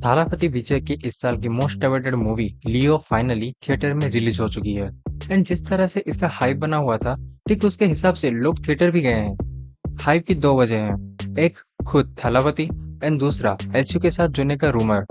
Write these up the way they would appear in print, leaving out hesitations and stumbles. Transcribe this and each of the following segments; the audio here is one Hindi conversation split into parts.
थालापति विजय की इस साल की मोस्ट अवेटेड मूवी लियो फाइनली थिएटर में रिलीज हो चुकी है। एंड जिस तरह से इसका हाइप बना हुआ था, ठीक उसके हिसाब से लोग थिएटर भी गए हैं। हाइप की दो वजह हैं, एक खुद थालापति एंड दूसरा एलसीयू के साथ जुड़ने का रूमर।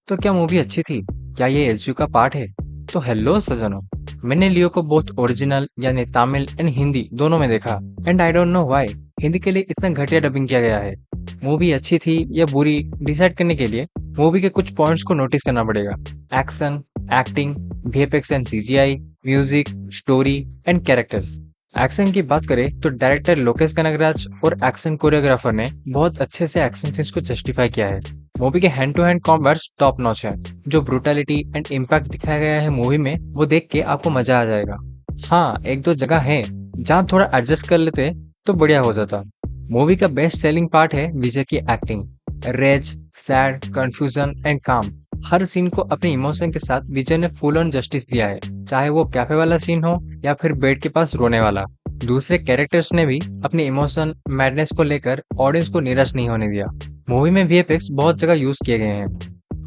तो क्या मूवी अच्छी थी? क्या ये एलसीयू का पार्ट है? तो हेलो सजनों, मैंने लियो को बोथ ओरिजिनल यानी तमिल एंड हिंदी दोनों में देखा। And I don't know why Hindi के लिए इतना घटिया डबिंग किया गया है। मूवी अच्छी थी या बुरी डिसाइड करने के लिए मूवी के कुछ पॉइंट्स को नोटिस करना पड़ेगा। Action, acting, VFX and CGI, music, story and characters. Action की बात करें तो डायरेक्टर लोकेश कनगराज और एक्शन कोरियोग्राफर ने बहुत अच्छे से एक्शन सीन्स को जस्टिफाई किया है। मूवी के hand to hand combats top notch है। जो ब्रूटैलिटी एंड इम्पैक्ट दिखाया गया है मूवी में, वो देख के आपको मजा आ जाएगा। हाँ, एक दो जगह है जहाँ थोड़ा एडजस्ट कर लेते तो बढ़िया हो जाता। मूवी का बेस्ट सेलिंग पार्ट है विजय की acting. Rage, sad, confusion and calm, हर सीन को अपने इमोशन के साथ विजय ने फुल ऑन जस्टिस दिया है। चाहे वो कैफे वाला सीन हो या फिर बेड के पास रोने वाला। दूसरे कैरेक्टर्स ने भी अपने इमोशन मैडनेस को लेकर ऑडियंस को निराश नहीं होने दिया। मूवी में वीएफएक्स बहुत जगह यूज किए गए हैं।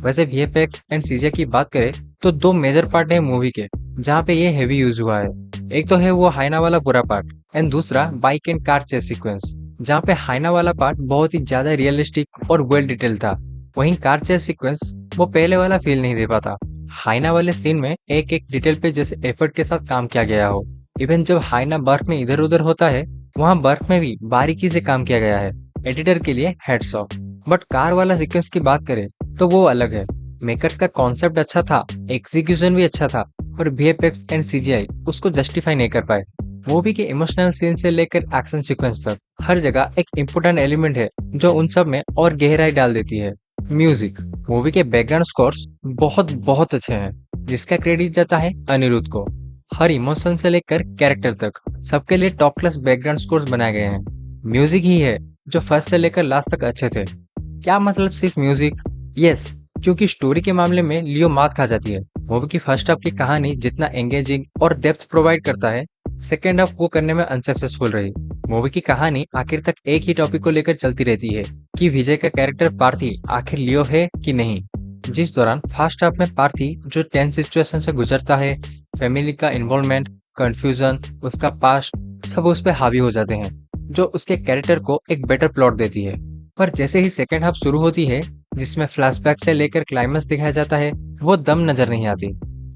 वैसे वीएफएक्स एंड सीजीआई की बात करें तो दो मेजर पार्ट है मूवी के जहाँ पे ये हेवी यूज हुआ है। एक तो है वो हाइना वाला पूरा पार्ट एंड दूसरा bike and car chess sequence, जहाँ पे हाइना वाला पार्ट बहुत ही ज्यादा रियलिस्टिक और वेल डिटेल था। वहीं कार चेस सीक्वेंस वो पहले वाला फील नहीं दे पाता। हाइना वाले सीन में एक एक डिटेल पे जैसे एफर्ट के साथ काम किया गया हो। इवन जब हाइना बर्फ में इधर उधर होता है, वहाँ बर्फ में भी बारीकी से काम किया गया है। एडिटर के लिए हेड्स ऑफ। बट कार वाला सीक्वेंस की बात करें तो वो अलग है। मेकर्स का कॉन्सेप्ट अच्छा था, एग्जीक्यूशन भी अच्छा था, पर वीएफएक्स एंड सीजीआई उसको जस्टिफाई नहीं कर पाए। मूवी के इमोशनल सीन से लेकर एक्शन सीक्वेंस तक हर जगह एक इम्पोर्टेंट एलिमेंट है जो उन सब में और गहराई डाल देती है। म्यूजिक। मूवी के बैकग्राउंड स्कोर्स बहुत बहुत अच्छे हैं, जिसका क्रेडिट जाता है अनिरुद्ध को। हर इमोशन से लेकर कैरेक्टर तक सबके लिए टॉप क्लास बैकग्राउंड स्कोर्स बनाए गए हैं। म्यूजिक ही है जो फर्स्ट से लेकर लास्ट तक अच्छे थे। क्या मतलब सिर्फ म्यूजिक? यस, क्योंकि स्टोरी के मामले में लियो मात खा जाती है। मूवी की फर्स्ट हाफ की कहानी जितना एंगेजिंग और डेप्थ प्रोवाइड करता है, सेकेंड हाफ वो करने में अनसक्सेसफुल रही। मूवी की कहानी आखिर तक एक ही टॉपिक को लेकर चलती रहती है कि विजय का कैरेक्टर पार्थी आखिर लियो है कि नहीं। जिस दौरान फर्स्ट हाफ में पार्थी जो टेंस सिचुएशन से गुजरता है, फैमिली का इन्वॉल्वमेंट, कंफ्यूजन, उसका पास्ट, सब उस पर हावी हो जाते हैं, जो उसके कैरेक्टर को एक बेटर प्लॉट देती है। पर जैसे ही सेकेंड हाफ शुरू होती है, जिसमें फ्लैशबैक से लेकर क्लाइमेक्स दिखाया जाता है, वो दम नजर नहीं आती।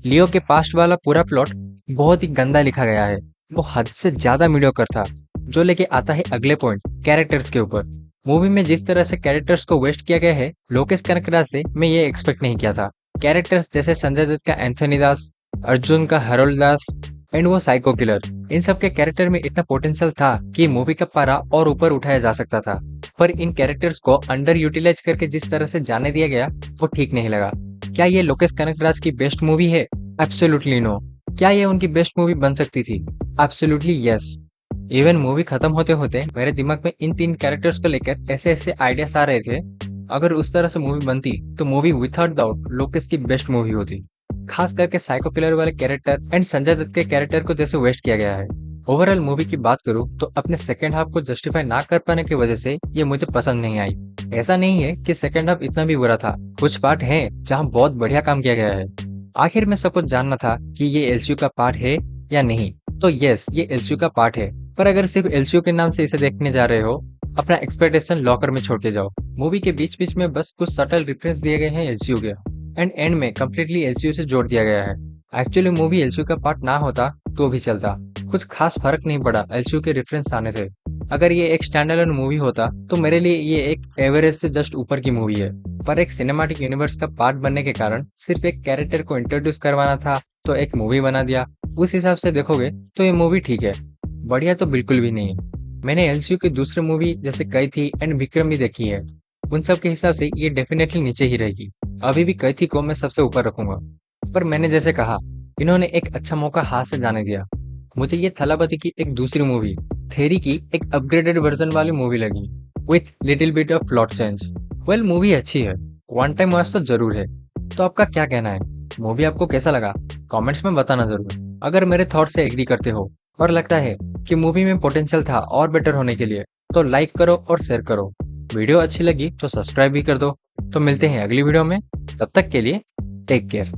लियो के पास्ट वाला पूरा प्लॉट बहुत ही गंदा लिखा गया है। वो हद से ज्यादा मीडियोकर था, जो लेके आता है अगले पॉइंट, कैरेक्टर्स के ऊपर। मूवी में जिस तरह से कैरेक्टर्स को वेस्ट किया गया है, लोकेश कनकराज से मैं ये एक्सपेक्ट नहीं किया था। कैरेक्टर्स जैसे संजय दत्त का एंथोनी दास, अर्जुन का हरोल्ड दास एंड वो साइको किलर, इन सब के कैरेक्टर में इतना पोटेंशियल था कि मूवी का पारा और ऊपर उठाया जा सकता था। पर इन कैरेक्टर्स को अंडर यूटिलाइज करके जिस तरह से जाने दिया गया, वो ठीक नहीं लगा। क्या ये लोकेश कनकराज की बेस्ट मूवी है? Absolutely no. क्या ये उनकी बेस्ट मूवी बन सकती थी? Absolutely yes. इवन मूवी खत्म होते होते मेरे दिमाग में इन तीन कैरेक्टर्स को लेकर ऐसे ऐसे आइडियाज आ रहे थे। अगर उस तरह से मूवी बनती तो मूवी विथआउट डाउट लोकेश की बेस्ट मूवी होती। खास करके साइको किलर वाले कैरेक्टर एंड संजय दत्त के कैरेक्टर को जैसे वेस्ट किया गया है। ओवरऑल मूवी की बात करूं तो अपने सेकंड हाफ को जस्टिफाई ना कर पाने की वजह से ये मुझे पसंद नहीं आई। ऐसा नहीं है कि सेकंड हाफ इतना भी बुरा था, कुछ पार्ट हैं जहां बहुत बढ़िया काम किया गया है। आखिर में सब कुछ जानना था कि ये एलसीयू का पार्ट है या नहीं। तो यस, ये एलसीयू का पार्ट है। पर अगर सिर्फ एलसीयू के नाम से इसे देखने जा रहे हो, अपना एक्सपेक्टेशन लॉकर में छोड़ के जाओ। मूवी के बीच बीच में बस कुछ सटल रेफरेंस दिए गए हैं एलसीयू के, एंड एंड में कंप्लीटली एलसीयू से जोड़ दिया गया है। एक्चुअली मूवी एलसीयू का पार्ट ना होता तो भी चलता, कुछ खास फर्क नहीं पड़ा एलसीयू के रेफरेंस आने से। अगर ये एक स्टैंड अलोन मूवी होता तो मेरे लिए ये एक एवरेज से जस्ट ऊपर की मूवी है। पर एक सिनेमैटिक यूनिवर्स का पार्ट बनने के कारण सिर्फ एक कैरेक्टर को इंट्रोड्यूस करवाना था तो एक मूवी बना दिया। उस हिसाब से देखोगे तो ये मूवी ठीक है, बढ़िया तो बिल्कुल भी नहीं है। मैंने एलसीयू की दूसरी मूवी जैसे कैथी एंड विक्रम भी देखी है। उन सब के हिसाब से ये डेफिनेटली नीचे ही रहेगी। अभी भी कैथी को मैं सबसे ऊपर रखूंगा। पर मैंने जैसे कहा, इन्होंने एक अच्छा मौका हाथ से जाने दिया। मुझे ये थलापति की एक दूसरी मूवी थेरी की एक अपग्रेडेड वर्जन वाली मूवी लगी, with little bit of plot change. Well, movie अच्छी है, वन टाइम वॉच तो जरूर है। तो आपका क्या कहना है? मूवी आपको कैसा लगा? कमेंट्स में बताना जरूर। अगर मेरे थॉट से एग्री करते हो और लगता है कि मूवी में पोटेंशियल था और बेटर होने के लिए, तो लाइक करो और शेयर करो। वीडियो अच्छी लगी तो सब्सक्राइब भी कर दो। तो मिलते हैं अगली वीडियो में। तब तक के लिए टेक केयर।